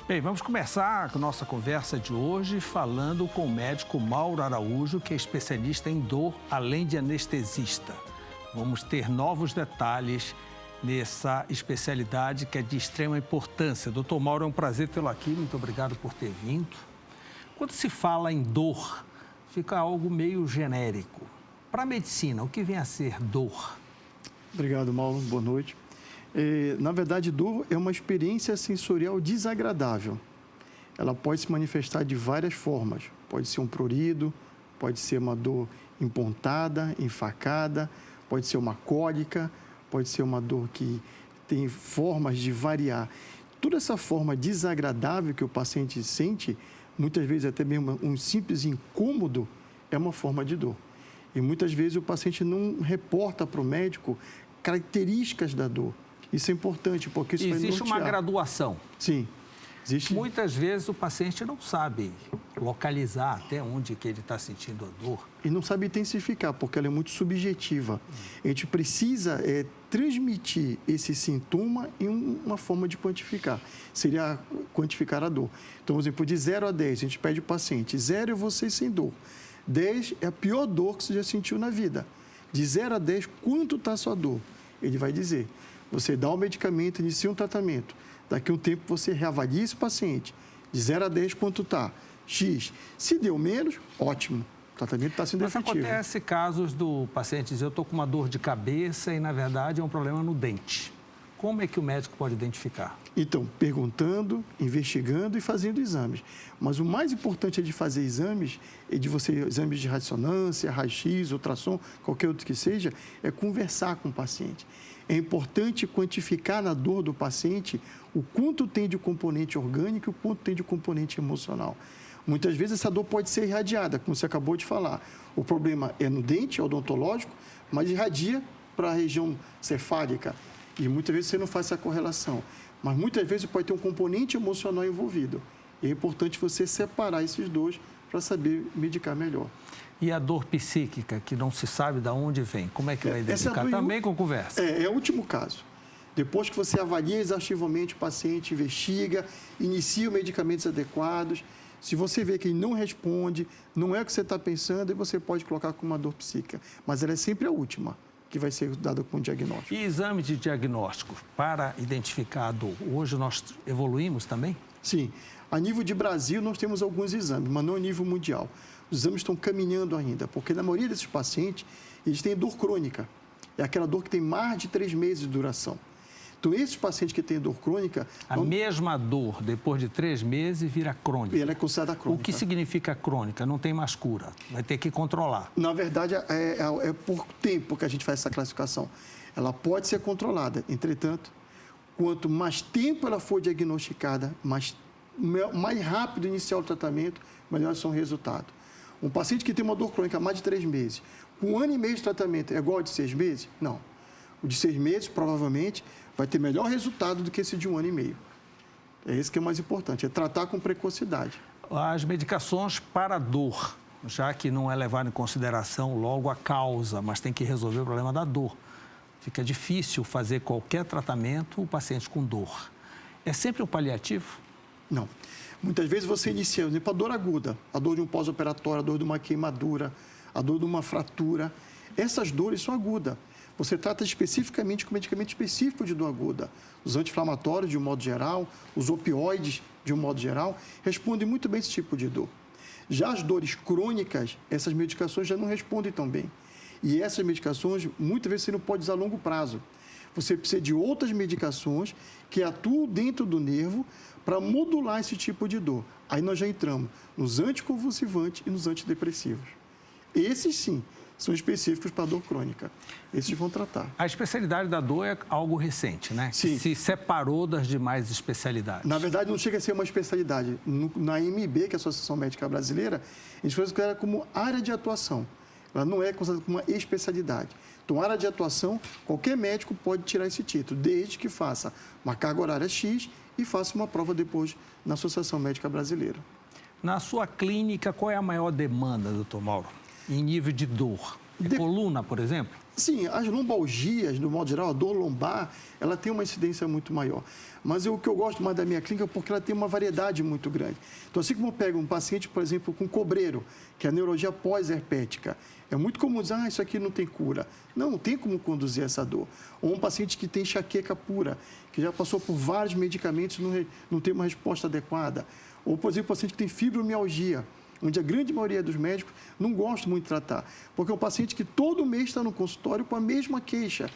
Bem, vamos começar a nossa conversa de hoje falando com o médico Mauro Araújo, que é especialista em dor, além de anestesista. Vamos ter novos detalhes nessa especialidade que é de extrema importância. Doutor Mauro, é um prazer tê-lo aqui, muito obrigado por ter vindo. Quando se fala em dor, fica algo meio genérico. Para a medicina, o que vem a ser dor? Obrigado, Mauro. Boa noite. Na verdade, dor é uma experiência sensorial desagradável. Ela pode se manifestar de várias formas. Pode ser um prurido, pode ser uma dor empontada, enfacada, pode ser uma cólica, pode ser uma dor que tem formas de variar. Toda essa forma desagradável que o paciente sente, muitas vezes até mesmo um simples incômodo, é uma forma de dor. E muitas vezes o paciente não reporta para o médico características da dor. Isso é importante, porque isso vai nortear. Existe uma graduação. Sim, existe. Muitas vezes o paciente não sabe localizar até onde que ele está sentindo a dor. E não sabe intensificar, porque ela é muito subjetiva. A gente precisa transmitir esse sintoma em uma forma de quantificar. Seria quantificar a dor. Então, por exemplo, de 0 a 10, a gente pede ao paciente, 0 é você sem dor. 10 é a pior dor que você já sentiu na vida. De 0 a 10, quanto está a sua dor? Ele vai dizer. Você dá o medicamento, inicia um tratamento. Daqui a um tempo, você reavalia esse paciente. De 0 a 10, quanto está? X. Se deu menos, ótimo. O tratamento está sendo efetivo. Mas acontece casos do paciente dizer, eu estou com uma dor de cabeça e, na verdade, é um problema no dente. Como é que o médico pode identificar? Então, perguntando, investigando e fazendo exames. Mas o mais importante é de fazer exames, exames de ressonância, raio-x, ultrassom, qualquer outro que seja, é conversar com o paciente. É importante quantificar na dor do paciente o quanto tem de componente orgânico e o quanto tem de componente emocional. Muitas vezes essa dor pode ser irradiada, como você acabou de falar. O problema é no dente, é odontológico, mas irradia para a região cefálica. E muitas vezes você não faz essa correlação. Mas muitas vezes pode ter um componente emocional envolvido. E é importante você separar esses dois para saber medicar melhor. E a dor psíquica, que não se sabe de onde vem, como é que vai identificar? Também com conversa? É o último caso. Depois que você avalia exaustivamente o paciente, investiga, inicia os medicamentos adequados. Se você vê que ele não responde, não é o que você está pensando, aí você pode colocar como uma dor psíquica. Mas ela é sempre a última que vai ser dada com diagnóstico. E exame de diagnóstico para identificar a dor? Hoje nós evoluímos também? Sim. A nível de Brasil, nós temos alguns exames, mas não a nível mundial. Os exames estão caminhando ainda, porque na maioria desses pacientes, eles têm dor crônica. É aquela dor que tem mais de 3 meses de duração. Então, esses pacientes que têm dor crônica... A mesma dor, depois de 3 meses, vira crônica. E ela é considerada crônica. O que significa crônica? Não tem mais cura. Vai ter que controlar. Na verdade, é por tempo que a gente faz essa classificação. Ela pode ser controlada. Entretanto, quanto mais tempo ela for diagnosticada, mais rápido iniciar o tratamento, melhor são o resultado. Um paciente que tem uma dor crônica há mais de 3 meses, com 1 ano e meio de tratamento, é igual ao de 6 meses? Não. O de 6 meses, provavelmente, vai ter melhor resultado do que esse de 1 ano e meio. É isso que é mais importante, é tratar com precocidade. As medicações para dor, já que não é levado em consideração logo a causa, mas tem que resolver o problema da dor. Fica difícil fazer qualquer tratamento o paciente com dor. É sempre um paliativo? Não. Muitas vezes você inicia, por exemplo, a dor aguda, a dor de um pós-operatório, a dor de uma queimadura, a dor de uma fratura. Essas dores são agudas. Você trata especificamente com medicamento específico de dor aguda. Os anti-inflamatórios, de um modo geral, os opioides, de um modo geral, respondem muito bem a esse tipo de dor. Já as dores crônicas, essas medicações já não respondem tão bem. E essas medicações, muitas vezes, você não pode usar a longo prazo. Você precisa de outras medicações que atuam dentro do nervo para modular esse tipo de dor. Aí nós já entramos nos anticonvulsivantes e nos antidepressivos. Esses, sim, são específicos para a dor crônica. Esses vão tratar. A especialidade da dor é algo recente, né? Sim. Que se separou das demais especialidades. Na verdade, não chega a ser uma especialidade. Na AMB, que é a Associação Médica Brasileira, a gente faz ela como área de atuação. Ela não é considerada como uma especialidade. Então, área de atuação, qualquer médico pode tirar esse título, desde que faça uma carga horária X e faça uma prova depois na Associação Médica Brasileira. Na sua clínica, qual é a maior demanda, doutor Mauro, em nível de dor? Coluna, por exemplo? Sim, as lombalgias, no modo geral, a dor lombar, ela tem uma incidência muito maior. Mas o que eu gosto mais da minha clínica é porque ela tem uma variedade muito grande. Então, assim como eu pego um paciente, por exemplo, com cobreiro, que é a neurologia pós-herpética, é muito comum dizer, isso aqui não tem cura. Não tem como conduzir essa dor. Ou um paciente que tem enxaqueca pura, que já passou por vários medicamentos e não tem uma resposta adequada. Ou, por exemplo, um paciente que tem fibromialgia, onde a grande maioria dos médicos não gosta muito de tratar, porque é um paciente que todo mês está no consultório com a mesma queixa,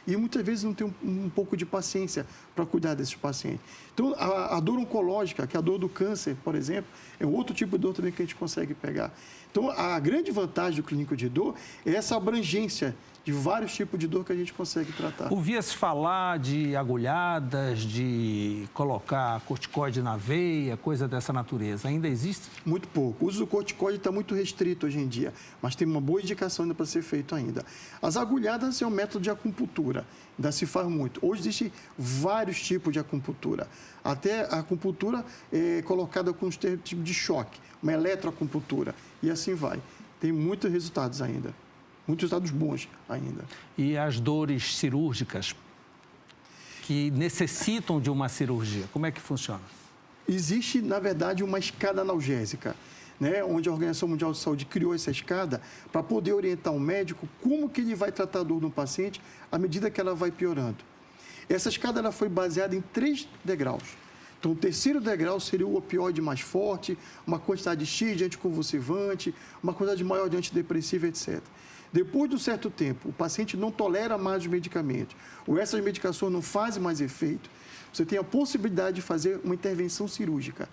e muitas vezes não tem um pouco de paciência para cuidar desses pacientes. Então, a dor oncológica, que é a dor do câncer, por exemplo, é outro tipo de dor também que a gente consegue pegar. Então, a grande vantagem do clínico de dor é essa abrangência de vários tipos de dor que a gente consegue tratar. Ouvia-se falar de agulhadas, de colocar corticoide na veia, coisa dessa natureza. Ainda existe? Muito pouco. O uso do corticoide está muito restrito hoje em dia, mas tem uma boa indicação ainda para ser feito ainda. As agulhadas é um método de acupuntura, ainda se faz muito. Hoje existem vários tipos de acupuntura. Até a acupuntura é colocada com um tipo de choque, uma eletroacupuntura, e assim vai. Tem muitos resultados ainda. Muitos resultados bons ainda. E as dores cirúrgicas que necessitam de uma cirurgia, como é que funciona? Existe, na verdade, uma escada analgésica, né? Onde a Organização Mundial de Saúde criou essa escada para poder orientar o médico como que ele vai tratar a dor do paciente à medida que ela vai piorando. Essa escada ela foi baseada em 3 degraus. Então, o terceiro degrau seria o opioide mais forte, uma quantidade X de anticonvulsivante, uma quantidade maior de antidepressivo, etc. Depois de um certo tempo, o paciente não tolera mais os medicamentos, ou essas medicações não fazem mais efeito, você tem a possibilidade de fazer uma intervenção cirúrgica.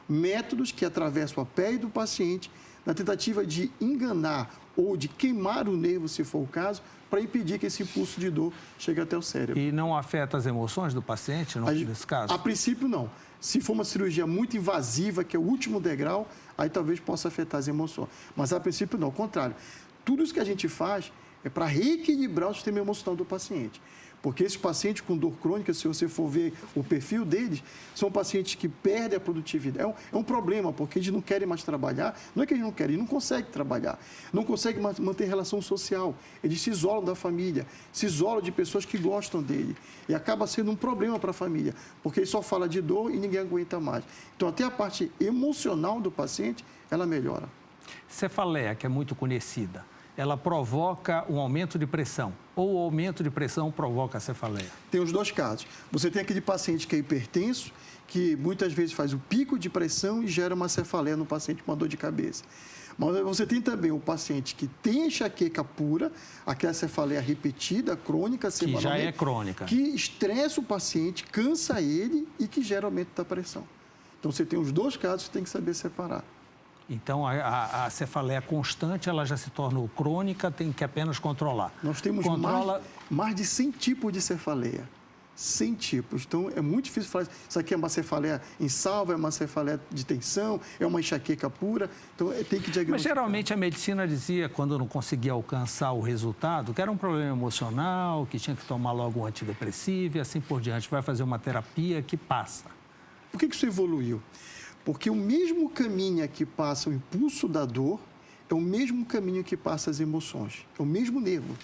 Métodos que atravessam a pele do paciente, na tentativa de enganar ou de queimar o nervo, se for o caso, para impedir que esse impulso de dor chegue até o cérebro. E não afeta as emoções do paciente, nesse caso? A princípio, não. Se for uma cirurgia muito invasiva, que é o último degrau, aí talvez possa afetar as emoções. Mas, a princípio, não. Ao contrário. Tudo isso que a gente faz é para reequilibrar o sistema emocional do paciente. Porque esses pacientes com dor crônica, se você for ver o perfil deles, são pacientes que perdem a produtividade. É um problema, porque eles não querem mais trabalhar. Não é que eles não querem, eles não conseguem trabalhar. Não conseguem manter relação social. Eles se isolam da família, se isolam de pessoas que gostam dele. E acaba sendo um problema para a família, porque ele só fala de dor e ninguém aguenta mais. Então, até a parte emocional do paciente, ela melhora. Cefaleia, que é muito conhecida, ela provoca um aumento de pressão ou o aumento de pressão provoca a cefaleia? Tem os dois casos. Você tem aquele paciente que é hipertenso, que muitas vezes faz o pico de pressão e gera uma cefaleia no paciente com uma dor de cabeça. Mas você tem também o paciente que tem enxaqueca pura, aquela cefaleia repetida, crônica, semanalmente. Que já é crônica. Que estressa o paciente, cansa ele e que gera aumento da pressão. Então, você tem os dois casos, você tem que saber separar. Então, a cefaleia constante, ela já se tornou crônica, tem que apenas controlar. Nós temos mais de 100 tipos de cefaleia. 100 tipos. Então, é muito difícil falar, isso aqui é uma cefaleia em salva, é uma cefaleia de tensão, é uma enxaqueca pura. Então, tem que diagnosticar. Mas, geralmente, a medicina dizia, quando não conseguia alcançar o resultado, que era um problema emocional, que tinha que tomar logo um antidepressivo e assim por diante. Vai fazer uma terapia que passa. Por que isso evoluiu? Porque o mesmo caminho que passa o impulso da dor é o mesmo caminho que passa as emoções, é o mesmo nervo.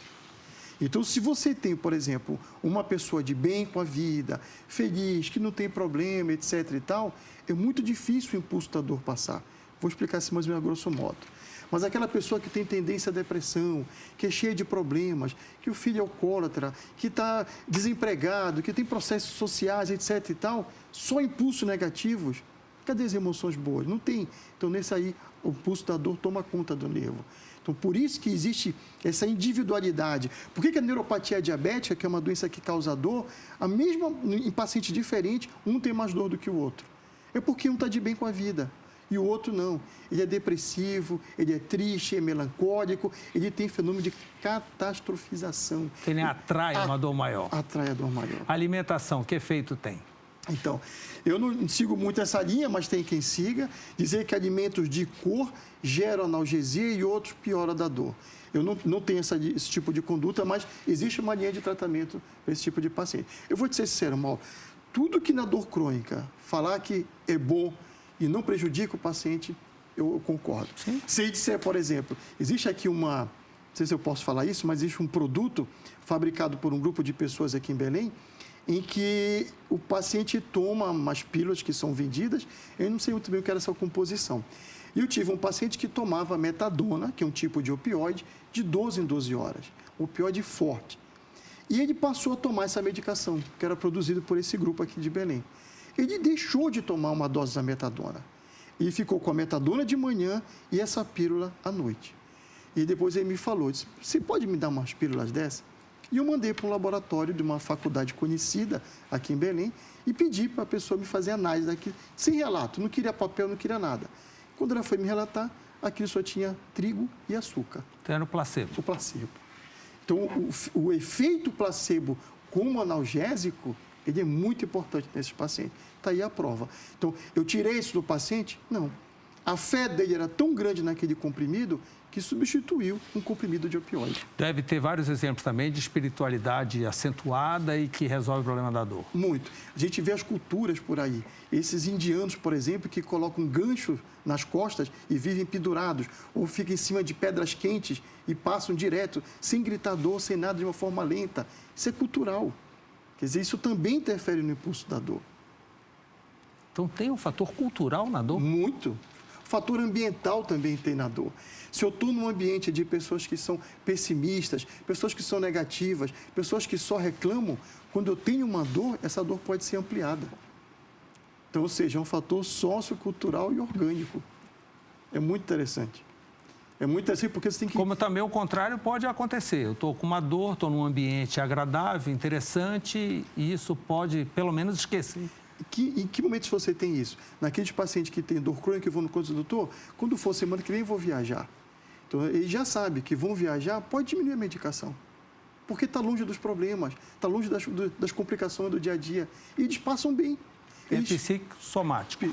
Então, se você tem, por exemplo, uma pessoa de bem com a vida, feliz, que não tem problema, etc. e tal, é muito difícil o impulso da dor passar. Vou explicar assim mais ou menos a grosso modo. Mas aquela pessoa que tem tendência à depressão, que é cheia de problemas, que o filho é alcoólatra, que está desempregado, que tem processos sociais, etc. e tal, só impulsos negativos. Cadê as emoções boas? Não tem. Então, nesse aí, o pulso da dor toma conta do nervo. Então, por isso que existe essa individualidade. Por que a neuropatia diabética, que é uma doença que causa dor, a mesma em pacientes diferentes, um tem mais dor do que o outro? É porque um está de bem com a vida e o outro não. Ele é depressivo, ele é triste, é melancólico, ele tem fenômeno de catastrofização. Ele atrai uma dor maior. Atrai a dor maior. A alimentação, que efeito tem? Então, eu não sigo muito essa linha, mas tem quem siga, dizer que alimentos de cor geram analgesia e outros pioram da dor. Eu não tenho esse tipo de conduta, mas existe uma linha de tratamento para esse tipo de paciente. Eu vou te ser sincero, Mauro, tudo que na dor crônica falar que é bom e não prejudica o paciente, eu concordo. Sim. Se disser, por exemplo, existe aqui uma, não sei se eu posso falar isso, mas existe um produto fabricado por um grupo de pessoas aqui em Belém, em que o paciente toma umas pílulas que são vendidas, eu não sei muito bem o que era essa composição. E eu tive um paciente que tomava metadona, que é um tipo de opioide, de 12 em 12 horas, opioide forte. E ele passou a tomar essa medicação, que era produzida por esse grupo aqui de Belém. Ele deixou de tomar uma dose da metadona. E ficou com a metadona de manhã e essa pílula à noite. E depois ele me falou, disse, você pode me dar umas pílulas dessas? E eu mandei para um laboratório de uma faculdade conhecida aqui em Belém e pedi para a pessoa me fazer análise daqui, sem relato, não queria papel, não queria nada. Quando ela foi me relatar, aquilo só tinha trigo e açúcar. Então era o placebo. O placebo. Então, o efeito placebo como analgésico, ele é muito importante nesses pacientes. Está aí a prova. Então, eu tirei isso do paciente? Não. A fé dele era tão grande naquele comprimido que substituiu um comprimido de opioide. Deve ter vários exemplos também de espiritualidade acentuada e que resolve o problema da dor. Muito. A gente vê as culturas por aí. Esses indianos, por exemplo, que colocam ganchos nas costas e vivem pendurados, ou ficam em cima de pedras quentes e passam direto, sem gritar dor, sem nada, de uma forma lenta. Isso é cultural. Quer dizer, isso também interfere no impulso da dor. Então tem um fator cultural na dor? Muito. O fator ambiental também tem na dor. Se eu estou num ambiente de pessoas que são pessimistas, pessoas que são negativas, pessoas que só reclamam, quando eu tenho uma dor, essa dor pode ser ampliada. Então, ou seja, é um fator sociocultural e orgânico. É muito interessante. É muito interessante porque você tem que... Como também o contrário pode acontecer. Eu estou com uma dor, estou num ambiente agradável, interessante, e isso pode, pelo menos, esquecer. Em que momentos você tem isso? Naqueles pacientes que têm dor crônica e vão no consultório, doutor, quando for semana que vem, eu vou viajar. Então, ele já sabe que vão viajar, pode diminuir a medicação. Porque está longe dos problemas, está longe das complicações do dia a dia. E eles passam bem. É psicossomático.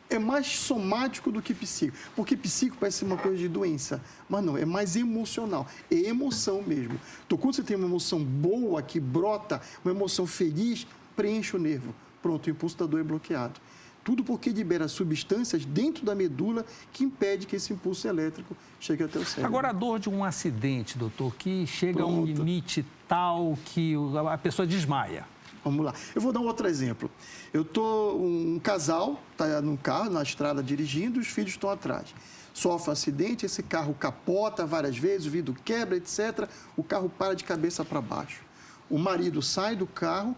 É mais somático do que psíquico. Porque psíquico parece ser uma coisa de doença. Mas não, é mais emocional. É emoção mesmo. Então, quando você tem uma emoção boa que brota, uma emoção feliz, preenche o nervo. Pronto, o impulso da dor é bloqueado. Tudo porque libera substâncias dentro da medula que impede que esse impulso elétrico chegue até o cérebro. Agora, a dor de um acidente, doutor, que chega a um limite tal que a pessoa desmaia. Vamos lá. Eu vou dar um outro exemplo. Eu estou, um casal está no carro, na estrada, dirigindo, os filhos estão atrás. Sofre um acidente, esse carro capota várias vezes, o vidro quebra, etc. O carro para de cabeça para baixo. O marido sai do carro,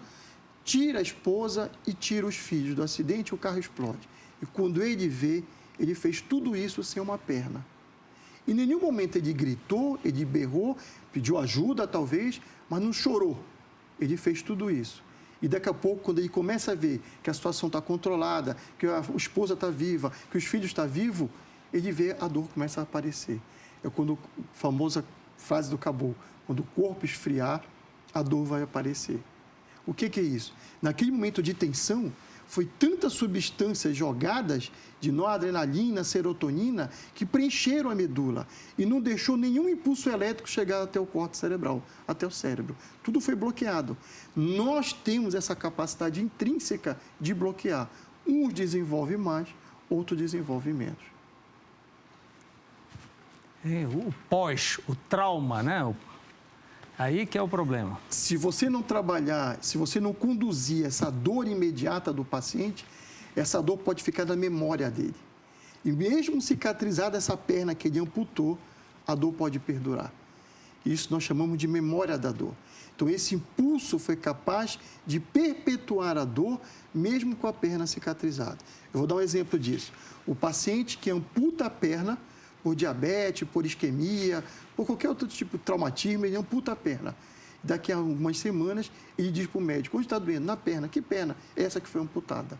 tira a esposa e tira os filhos do acidente, o carro explode. E quando ele vê, ele fez tudo isso sem uma perna. Em nenhum momento ele gritou, ele berrou, pediu ajuda talvez, mas não chorou. Ele fez tudo isso. E daqui a pouco, quando ele começa a ver que a situação está controlada, que a esposa está viva, que os filhos estão vivos, ele vê a dor começa a aparecer. É quando a famosa frase do caboclo, quando o corpo esfriar, a dor vai aparecer. O que é isso? Naquele momento de tensão, foi tantas substâncias jogadas de noradrenalina, serotonina, que preencheram a medula e não deixou nenhum impulso elétrico chegar até o córtex cerebral, até o cérebro. Tudo foi bloqueado. Nós temos essa capacidade intrínseca de bloquear. Uns desenvolvem mais, outros desenvolvem menos. O pós, o trauma, né? Aí que é o problema. Se você não trabalhar, se você não conduzir essa dor imediata do paciente, essa dor pode ficar na memória dele. E mesmo cicatrizada essa perna que ele amputou, a dor pode perdurar. Isso nós chamamos de memória da dor. Então, esse impulso foi capaz de perpetuar a dor, mesmo com a perna cicatrizada. Eu vou dar um exemplo disso. O paciente que amputa a perna, por diabetes, por isquemia, por qualquer outro tipo de traumatismo, ele amputa a perna. Daqui a algumas semanas, ele diz para o médico, onde está doendo? Na perna. Que perna? Essa que foi amputada.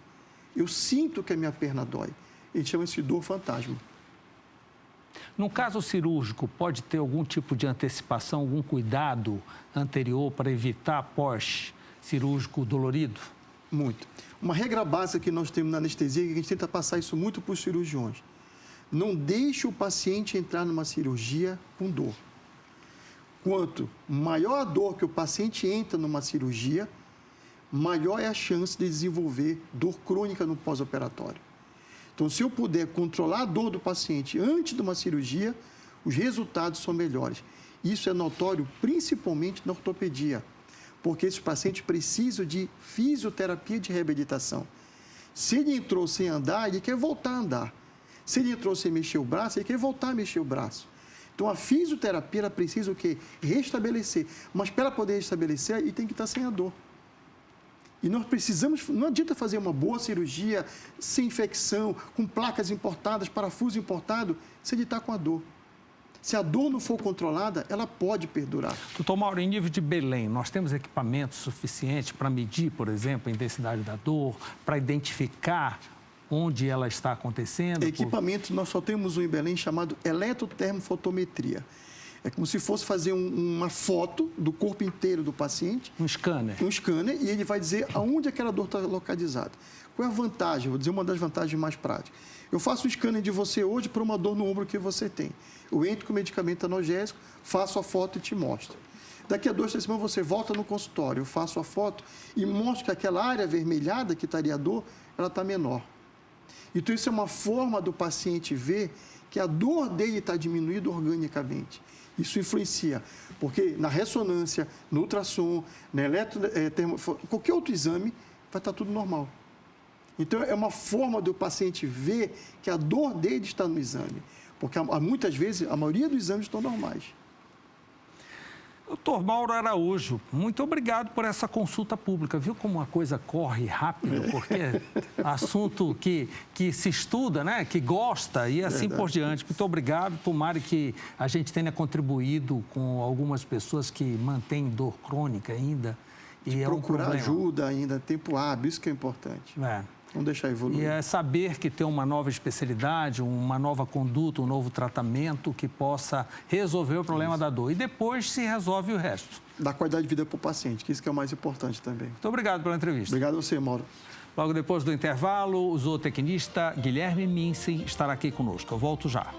Eu sinto que a minha perna dói. Ele chama isso de dor fantasma. No caso cirúrgico, pode ter algum tipo de antecipação, algum cuidado anterior para evitar pós-cirúrgico dolorido? Muito. Uma regra básica que nós temos na anestesia, que a gente tenta passar isso muito para os cirurgiões. Não deixe o paciente entrar numa cirurgia com dor. Quanto maior a dor que o paciente entra numa cirurgia, maior é a chance de desenvolver dor crônica no pós-operatório. Então, se eu puder controlar a dor do paciente antes de uma cirurgia, os resultados são melhores. Isso é notório principalmente na ortopedia, porque esses pacientes precisam de fisioterapia de reabilitação. Se ele entrou sem andar, ele quer voltar a andar. Se ele entrou sem mexer o braço, ele quer voltar a mexer o braço. Então, a fisioterapia ela precisa o quê? Restabelecer. Mas, para ela poder restabelecer, ele tem que estar sem a dor. E nós precisamos, não adianta fazer uma boa cirurgia sem infecção, com placas importadas, parafuso importado, se ele está com a dor. Se a dor não for controlada, ela pode perdurar. Doutor Mauro, em nível de Belém, nós temos equipamentos suficientes para medir, por exemplo, a intensidade da dor, para identificar onde ela está acontecendo? Equipamento, nós só temos um em Belém chamado eletrotermofotometria. É como se fosse fazer uma foto do corpo inteiro do paciente. Um scanner. Um scanner, e ele vai dizer aonde aquela dor está localizada. Qual é a vantagem? Vou dizer uma das vantagens mais práticas. Eu faço o scanner de você hoje para uma dor no ombro que você tem. Eu entro com o medicamento analgésico, faço a foto e te mostro. Daqui a 2, 3 semanas você volta no consultório, eu faço a foto e mostro que aquela área avermelhada que estaria a dor, ela está menor. Então, isso é uma forma do paciente ver que a dor dele está diminuindo organicamente. Isso influencia, porque na ressonância, no ultrassom, na qualquer outro exame, vai estar tudo normal. Então, é uma forma do paciente ver que a dor dele está no exame, porque muitas vezes a maioria dos exames estão normais. Doutor Mauro Araújo, muito obrigado por essa consulta pública. Viu como a coisa corre rápido? Porque é assunto que se estuda, né? Que gosta e assim por diante. Muito obrigado. Tomara que a gente tenha contribuído com algumas pessoas que mantêm dor crônica ainda. E procurar ajuda ainda, tempo hábil, isso que é importante. Não deixar evoluir. E é saber que tem uma nova especialidade, uma nova conduta, um novo tratamento que possa resolver o problema da dor. E depois se resolve o resto. Dar qualidade de vida para o paciente, que isso que é o mais importante também. Muito obrigado pela entrevista. Obrigado a você, Mauro. Logo depois do intervalo, o zootecnista Guilherme Minci estará aqui conosco. Eu volto já.